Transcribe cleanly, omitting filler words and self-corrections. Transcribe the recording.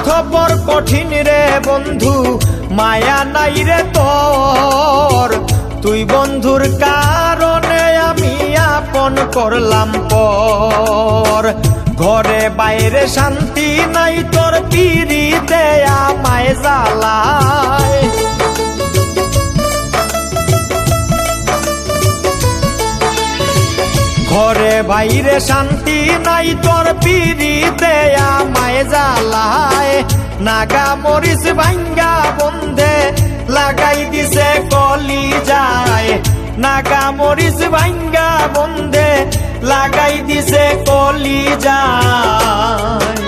খবর কঠিন রে বন্ধু, মায়া নাই রে তোর। তুই বন্ধুর কারণে আমি আপন করলাম পর। ঘরে বাইরে শান্তি নাই তোর পিরিতে আমায় জ্বালায়। ঘরে বাইরে শান্তি নাই তোর পিরিতে আমায় জ্বালায়। নাগা মরিচ ভাঙ্গা বন্ধে লাগাই দিছে কলি যায়। নাগা মরিচ ভাঙ্গা বন্ধে লাগাই দিছে কলি যায়।